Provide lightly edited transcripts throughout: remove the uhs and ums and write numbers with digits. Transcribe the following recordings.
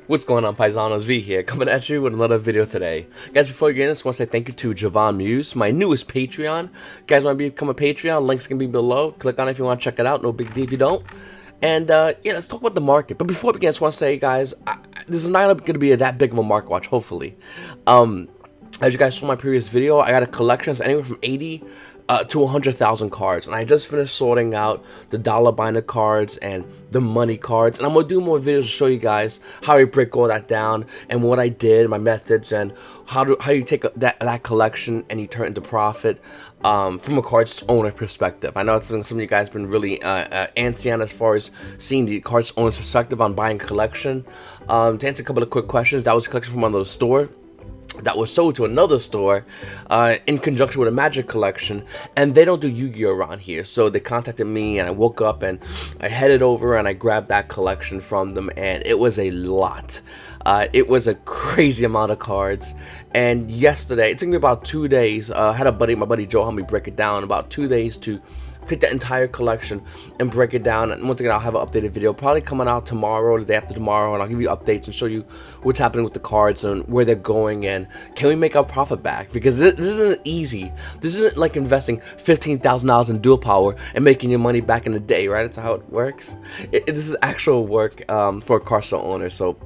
What's going on, Paisanos? V here, coming at you with another video today. Guys, before we get into this, I want to say thank you to Javon Muse, my newest Patreon. Guys, want to become a Patreon? Links can be below. Click on it if you want to check it out. No big deal if you don't. And, yeah, let's talk about the market. But before we begin, I just want to say, guys, this is not going to be that big of a market watch, hopefully. As you guys saw in my previous video, I got a collection. It's anywhere from 80 to 100,000 cards, and I just finished sorting out the dollar binder cards and the money cards, and I'm gonna do more videos to show you guys how I break all that down and what I did, my methods, and how you take that collection and you turn it into profit from a cards owner perspective. I know it's something you guys have been really antsy on as far as seeing the cards owner's perspective on buying a collection. To answer a couple of quick questions, that was a collection from another store that was sold to another store in conjunction with a Magic collection, and they don't do Yu-Gi-Oh around here, so they contacted me, and I woke up and I headed over and I grabbed that collection from them, and it was a lot. It was a crazy amount of cards, and yesterday, it took me about 2 days. I had my buddy Joe help me break it down, about 2 days to take that entire collection and break it down. And once again, I'll have an updated video probably coming out tomorrow or the day after tomorrow, and I'll give you updates and show you what's happening with the cards and where they're going and can we make our profit back, because this isn't easy. This isn't like investing $15,000 in dual power and making your money back in a day, right? That's how it works. This is actual work for a card store owner. So,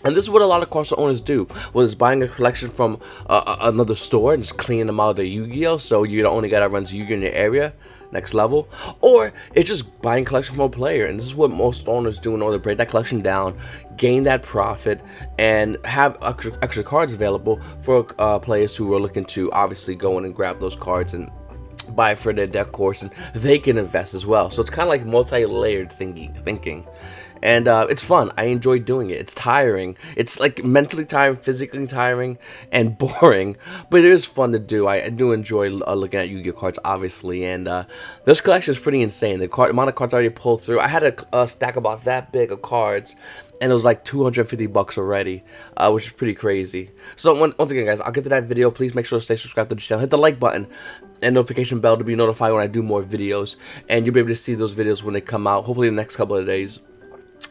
and this is what a lot of card store owners do, was buying a collection from another store and just cleaning them out of their Yu-Gi-Oh, so you're the only guy that runs Yu-Gi-Oh in your area. Next level, or it's just buying collection from a player, and this is what most owners do in order to break that collection down, gain that profit, and have extra cards available for players who are looking to obviously go in and grab those cards and buy for their deck course, and they can invest as well. So it's kind of like multi-layered thinking. And it's fun. I enjoy doing it. It's tiring. It's like mentally tiring, physically tiring, and boring. But it is fun to do. I do enjoy looking at Yu-Gi-Oh cards, obviously. And this collection is pretty insane. The amount of cards I already pulled through. I had a stack about that big of cards, and it was like 250 bucks already, which is pretty crazy. So once again, guys, I'll get to that video. Please make sure to stay subscribed to the channel. Hit the like button and notification bell to be notified when I do more videos. And you'll be able to see those videos when they come out, hopefully in the next couple of days.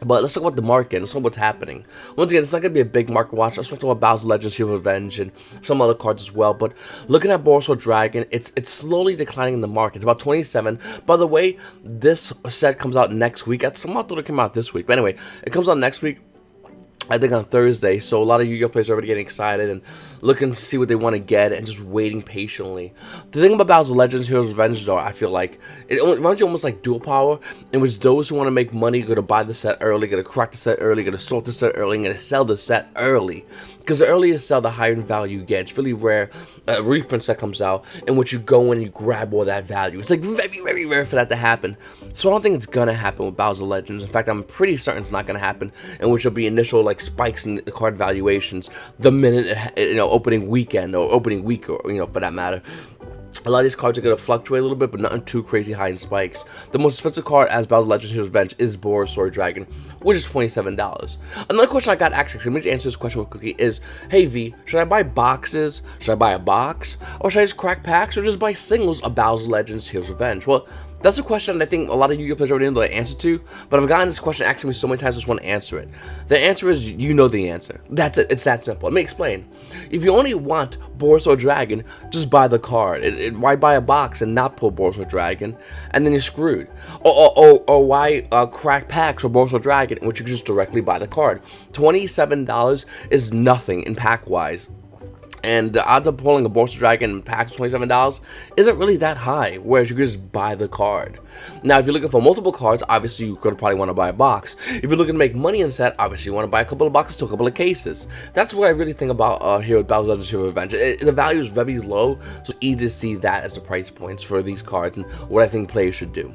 But let's talk about the market. Let's talk about what's happening. Once again, it's not going to be a big market watch. Let's talk about Bowser Legends, Hero Revenge, and some other cards as well. But looking at Boros Dragon, it's slowly declining in the market. It's about 27. By the way, this set comes out next week. Somehow thought it came out this week. But anyway, it comes out next week, I think on Thursday, so a lot of Yu-Gi-Oh players are already getting excited and looking to see what they want to get and just waiting patiently. The thing about Bowser Legends, Heroes Revenge, though, I feel like it reminds you almost like dual power, in which those who want to make money are going to buy the set early, going to crack the set early, going to sort the set early, and going to sell the set early. Because the earlier you sell, the higher in value you get. It's really rare. A reprint set comes out in which you go in and you grab all that value. It's like very, very rare for that to happen. So I don't think it's going to happen with Bowser Legends. In fact, I'm pretty certain it's not going to happen, in which there'll be initial like spikes in the card valuations the minute, opening weekend or opening week, or, for that matter. A lot of these cards are going to fluctuate a little bit, but nothing too crazy high in spikes. The most expensive card as Bowser Legends Heroes Revenge is Boros Dragon, which is $27. Another question I got asked, let me just answer this question real quickly, is, hey V, should I buy boxes? Should I buy a box? Or should I just crack packs? Or just buy singles of Bowser Legends Heroes Revenge? Well, that's a question I think a lot of Yu-Gi-Oh players already know the answer to, but I've gotten this question asked me so many times, I just want to answer it. The answer is, you know the answer. That's it. It's that simple. Let me explain. If you only want Boros Dragon, just buy the card. Why buy a box and not pull Boros Dragon, and then you're screwed? Or why crack packs for Boros Dragon, in which you can just directly buy the card? $27 is nothing in pack-wise. And the odds of pulling a Boros Dragon pack of $27 isn't really that high, whereas you can just buy the card. Now, if you're looking for multiple cards, obviously you're going to probably want to buy a box. If you're looking to make money in set, obviously you want to buy a couple of boxes to a couple of cases. That's what I really think about here with Bowser Legends Hero Revenge. The value is very low, so it's easy to see that as the price points for these cards and what I think players should do.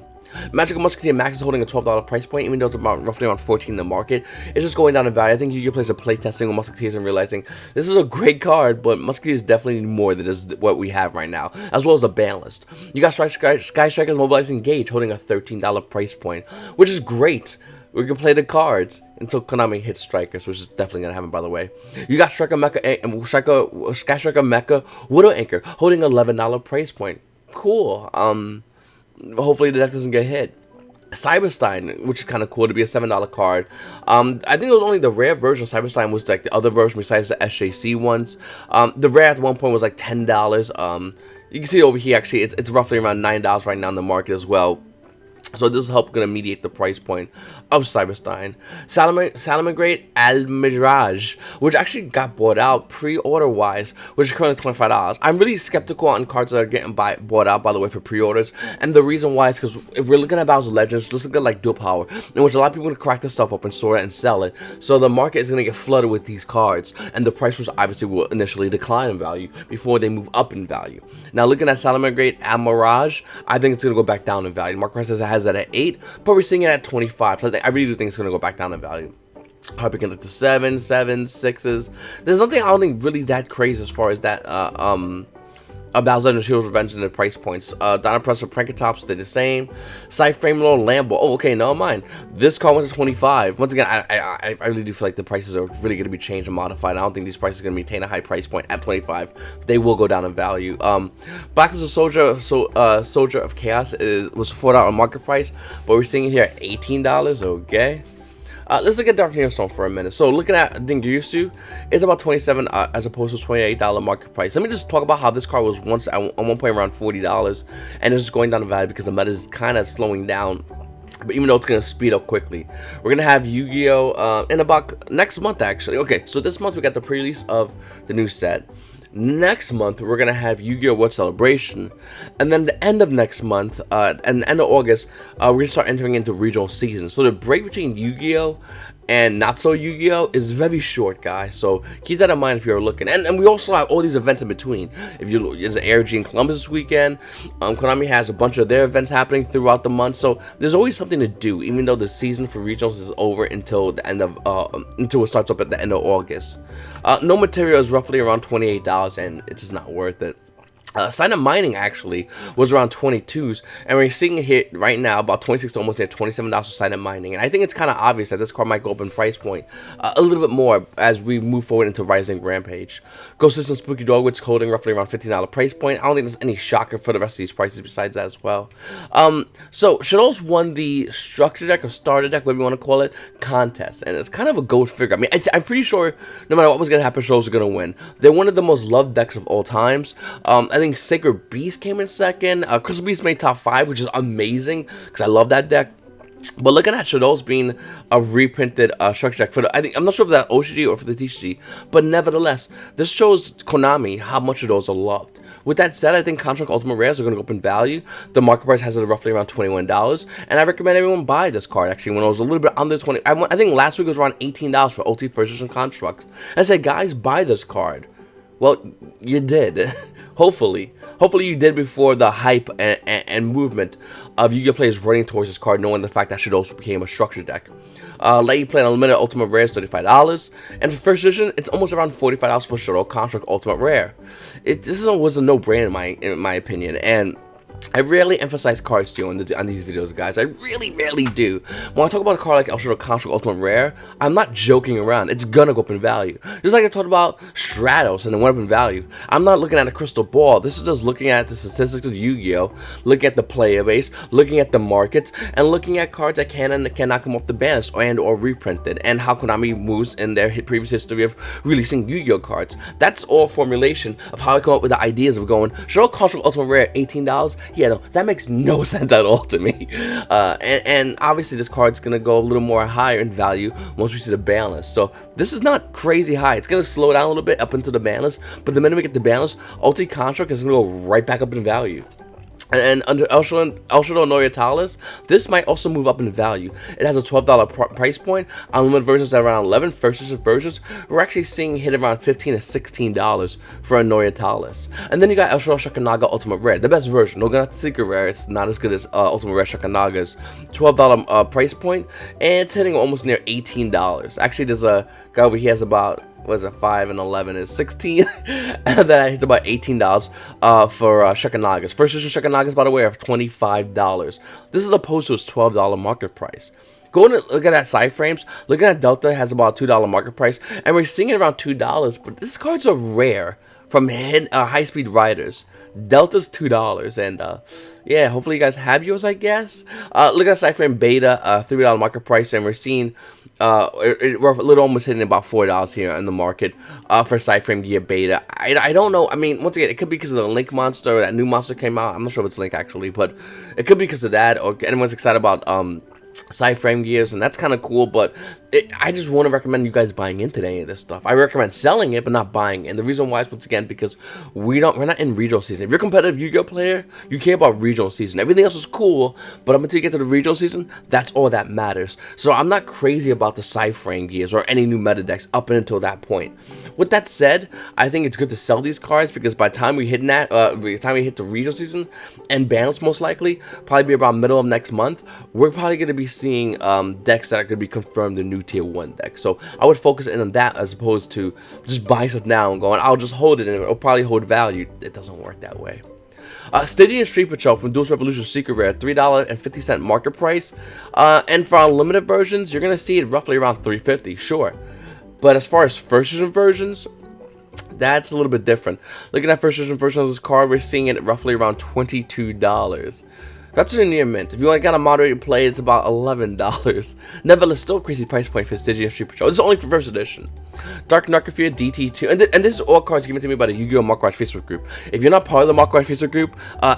Magical Musketeer Max is holding a $12 price point, even though it's roughly around $14 in the market. It's just going down in value. I think Yu-Gi-Oh players are playtesting with Musketeers and realizing this is a great card, but Musketeer is definitely more than just what we have right now, as well as a ban list. You got Sky Strikers Mobilizing Gauge holding a $13 price point, which is great. We can play the cards until Konami hits Strikers, which is definitely gonna happen, by the way. You got Striker Mecha and Sky Striker Mecha Widow Anchor holding $11 price point. Cool. Hopefully the deck doesn't get hit. Cyberstein, which is kind of cool to be a $7 card. I think it was only the rare version of Cyberstein was like the other version besides the SJC ones. The rare at one point was like $10. You can see over here actually it's roughly around $9 right now in the market as well. So this is gonna mediate the price point of Cyberstein. Salamangreat Almiraj, which actually got bought out pre-order wise, which is currently $25. I'm really skeptical on cards that are getting bought out, by the way, for pre-orders. And the reason why is because if we're looking at Bowser Legends, let's look at like Dual Power, in which a lot of people are gonna crack this stuff up and store it and sell it. So the market is gonna get flooded with these cards, and the price obviously will initially decline in value before they move up in value. Now looking at Salamangreat Almiraj, I think it's gonna go back down in value. Market price has that at 8, but we're seeing it at 25. So I really do think it's going to go back down in value. Harpy can look to 7, 7, 6s. There's nothing I don't think really that crazy as far as that Bowser Legends Heroes Revenge in the price points. Donna Press of Prankatops did the same. Cyframe Lord Lambo. Oh, okay, never mind. This card went to 25. Once again, I really do feel like the prices are really going to be changed and modified. I don't think these prices are going to maintain a high price point at 25. They will go down in value. Black is a Soldier, Soldier of Chaos was $4 market price, but we're seeing it here at $18. Okay. Let's look at Dark Nearstone for a minute. So looking at Dingyusu, it's about 27 as opposed to $28 market price. Let me just talk about how this card was once at one point around $40, and it's just going down in value because the meta is kind of slowing down. But even though it's going to speed up quickly, we're going to have Yu-Gi-Oh! In about next month actually. Okay, so this month we got the pre-release of the new set. Next month we're gonna have Yu-Gi-Oh! World Celebration, and then the end of next month and the end of August we're gonna start entering into regional seasons. So the break between Yu-Gi-Oh! And not so Yu-Gi-Oh! Is very short, guys, so keep that in mind if you're looking. And we also have all these events in between. If you look, there's an ARG in Columbus this weekend. Konami has a bunch of their events happening throughout the month, so there's always something to do, even though the season for regionals is over until the end of until it starts up at the end of August. No material is roughly around $28, and it's just not worth it. Sign Up Mining actually was around 22s, and we're seeing it hit right now about 26 to almost near $27 for Sign Up Mining. And I think it's kind of obvious that this card might go up in price point a little bit more as we move forward into Rising Rampage. Ghost System Spooky Dog, which is holding roughly around $15 price point. I don't think there's any shocker for the rest of these prices besides that as well. So Shaddoll's won the structure deck or starter deck, whatever you want to call it, contest, and it's kind of a goat figure. I mean, I'm pretty sure no matter what was going to happen, Shaddoll's are going to win. They're one of the most loved decks of all times. I think Sacred Beast came in second. Crystal Beast made top 5, which is amazing because I love that deck. But looking at Shaddoll's being a reprinted structure deck for the, I'm not sure if that's OCG or for the TCG, but nevertheless, this shows Konami how much Shaddoll's are loved. With that said, I think Construct Ultimate Rares are going to go up in value. The market price has it roughly around $21, and I recommend everyone buy this card. Actually, when it was a little bit under 20, I think last week it was around $18 for OT First Edition Construct. And I said, guys, buy this card. Well, you did. Hopefully you did before the hype and movement of Yu-Gi-Oh! Players running towards this card, knowing the fact that Shaddoll also became a structure deck. Let you play an Unlimited Ultimate Rare is $35, and for First Edition, it's almost around $45 for Shaddoll Construct Ultimate Rare. This was a no-brainer in my opinion, and I rarely emphasize card steal on these videos, guys. I really rarely do. When I talk about a card like Shaddoll Construct Ultimate Rare, I'm not joking around. It's gonna go up in value. Just like I talked about Stratos and it went up in value. I'm not looking at a crystal ball. This is just looking at the statistics of Yu-Gi-Oh!, looking at the player base, looking at the markets, and looking at cards that can and cannot come off the banners or reprinted, and how Konami moves in their previous history of releasing Yu-Gi-Oh! Cards. That's all formulation of how I come up with the ideas of going Shaddoll Construct Ultimate Rare $18. Yeah, no, that makes no sense at all to me. And obviously this card's going to go a little more higher in value once we see the ban list. So this is not crazy high. It's going to slow down a little bit up into the ban list, but the minute we get the ban list, Ulti Construct is going to go right back up in value. And under El Shaddoll No Yatalis, this might also move up in value. It has a $12 price point. Unlimited versions at around 11. First edition versions, we're actually seeing hit around $15 to $16 for a No Yatalis. And then you got El Shaddoll Shakanaga Ultimate Rare, the best version. No, not Secret Rare. It's not as good as Ultimate Rare Shakanaga's $12 price point, and it's hitting almost near $18. Actually, there's a guy over here has about, what is it, 5 and 11 is 16, and then it's about $18 for Shakanagas. First edition Shakanagas, by the way, are $25. This is opposed to its $12 market price. Going to look at that side frames, looking at Delta has about $2 market price, and we're seeing it around $2, but these cards are rare from high-speed riders. Delta's $2, and yeah, hopefully you guys have yours, I guess. Look at Side Frame Beta, $3 market price, and we're seeing we're a little almost hitting about $4 here in the market for Side Frame Gear Beta. I don't know. I mean, once again, it could be because of the Link monster. That new monster came out. I'm not sure if it's Link actually, but it could be because of that, or anyone's excited about side frame gears, and that's kind of cool. But I just want to recommend you guys buying into any of this stuff. I recommend selling it but not buying it, and the reason why is once again because we're not in regional season. If you're a competitive Yu-Gi-Oh player, you care about regional season. Everything else is cool, but until you get to the regional season, that's all that matters. So I'm not crazy about the side frame gears or any new meta decks up until that point. With that said, I think it's good to sell these cards because by the time we hit that, by the time we hit the regional season and balance, most likely probably be around middle of next month, we're probably going to be seeing decks that are going to be confirmed in new tier 1 decks. So I would focus in on that as opposed to just buying stuff now and going, I'll just hold it and it'll probably hold value. It doesn't work that way. Stygian Street Patrol from Duelist Revolution Secret Rare, $3.50 market price. And for unlimited versions, you're going to see it roughly around $3.50, sure. But as far as first edition versions, that's a little bit different. Looking at first edition version of this card, we're seeing it roughly around $22. That's a near mint. If you got a moderated play, it's about $11. Nevertheless, still a crazy price point for Stygian Street Patrol. This is only for first edition. Dark Narcosphere DT2, and this is all cards given to me by the Yu-Gi-Oh! Mark Watch Facebook group. If you're not part of the Mark Watch Facebook group,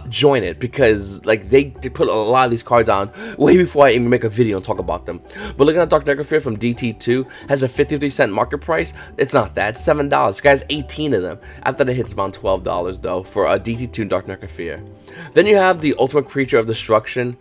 join it, because like they put a lot of these cards on way before I even make a video and talk about them. But looking at Dark Narcosphere from DT2, has a 53-cent market price. It's not that, it's $7. This guy has 18 of them. After that hits around $12 though for a DT2 Dark Narcosphere. Then you have the Ultimate Creature of Destruction.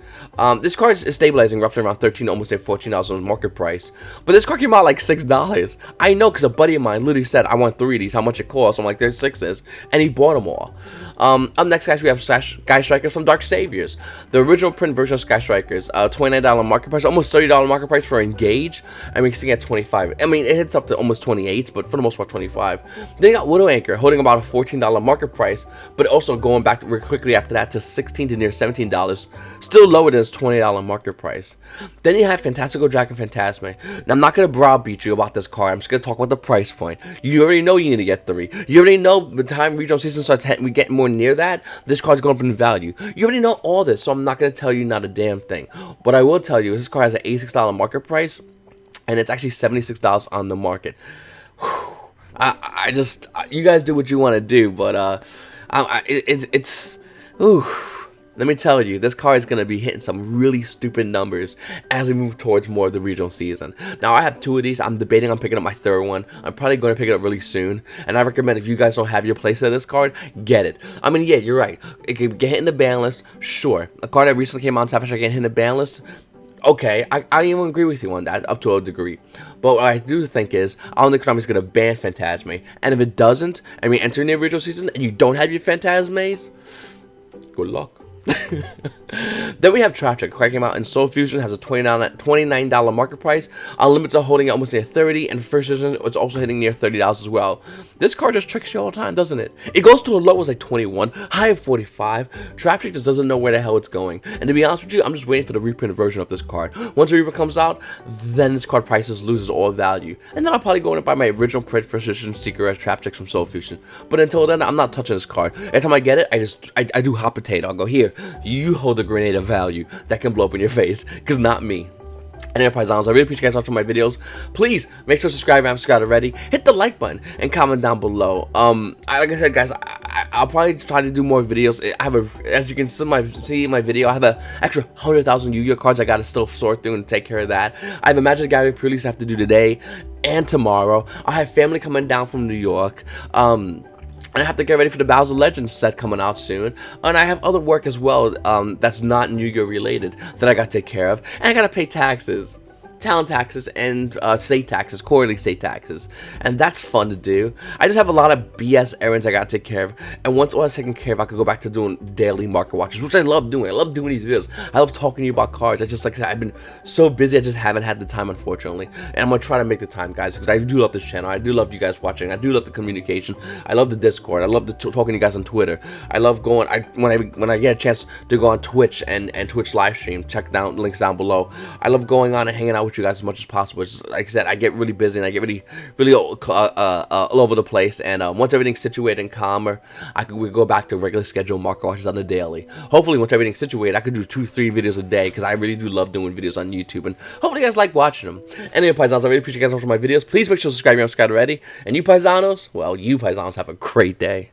This card is stabilizing roughly around $13, almost at $14 on the market price. But this card came out like $6. I know, because a buddy of mine literally said, I want 3 of these, how much it costs. I'm like, there's 6s, and he bought them all. Up next, guys, we have Sky Strikers from Dark Saviors. The original print version of Sky Strikers, $29 market price, almost $30 market price for Engage, and we're seeing at 25. I mean, it hits up to almost 28, but for the most part, 25. Then you got Widow Anchor, holding about a $14 market price, but also going back real quickly after that to $16 to near $17, still lower than its $20 market price. Then you have Fantastical Dragon Phantasme. Now, I'm not going to browbeat you about this card. I'm just going to talk about the price point. You already know you need to get 3. You already know by the time regional season starts, we get more near that, this card's going up in value. You already know all this, so I'm not going to tell you not a damn thing. What I will tell you is this card has an $86 market price, and it's actually $76 on the market. Whew. I just, you guys do what you want to do, but it's ooh. Let me tell you, this card is going to be hitting some really stupid numbers as we move towards more of the regional season. Now, I have 2 of these. I'm debating on picking up my 3rd one. I'm probably going to pick it up really soon. And I recommend if you guys don't have your playset of this card, get it. I mean, yeah, you're right. It can get hit in the ban list, sure. A card that recently came out on Sapphire getting hit in the ban list, okay, I even agree with you on that up to a degree. But what I do think is, I don't think Konami's going to ban Phantasme. And if it doesn't, and we enter in the regional season, and you don't have your Phantasmes, good luck. Then we have Traptrek. Card came out in Soul Fusion, has a $29 market price. Unlimited are holding it almost near 30, and first edition it's also hitting near $30 as well. This card just tricks you all the time, doesn't it? It goes to a low as like 21, high of 45. Traptrek just doesn't know where the hell it's going. And to be honest with you, I'm just waiting for the reprint version of this card. Once the reprint comes out, then this card prices loses all value. And then I'll probably go in and buy my original print first edition Secret Rare Traptrek from Soul Fusion. But until then, I'm not touching this card. Every time I get it, I do hot potato. I'll go, here, you hold a grenade of value that can blow up in your face, because not me. And Enterprise Arms, I really appreciate you guys watching my videos. Please make sure to subscribe if you haven't subscribed already. Hit the like button and comment down below. Like I said, guys, I'll probably try to do more videos. I have as you can see in my video, I have an extra 100,000 Yu-Gi-Oh cards I gotta still sort through and take care of that. I have a Magic Gallery pre-release I have to do today and tomorrow. I have family coming down from New York. And I have to get ready for the Bowser Legends set coming out soon. And I have other work as well that's not Yu-Gi-Oh related that I got to take care of. And I got to pay taxes. Town taxes and state taxes, quarterly state taxes, and that's fun to do. I just have a lot of BS errands I gotta take care of, and once all that's taken care of, I could go back to doing daily market watches, which I love doing. I love doing these videos. I love talking to you about cards. I just, like I said, I've been so busy, I just haven't had the time, unfortunately, and I'm gonna try to make the time, guys, because I do love this channel. I do love you guys watching. I do love the communication. I love the Discord. I love talking to you guys on Twitter. I love going. When I get a chance to go on Twitch and Twitch live stream, check down links down below. I love going on and hanging out with with you guys as much as possible. Just, like I said, I get really busy and I get really all over the place. And once everything's situated and calmer, we go back to regular schedule market watches on the daily. Hopefully, once everything's situated, I could do 2-3 videos a day because I really do love doing videos on YouTube. And hopefully, you guys like watching them. Anyway, paisanos, I really appreciate you guys watching my videos. Please make sure to subscribe if you're not subscribed already. And you paisanos, well, you paisanos have a great day.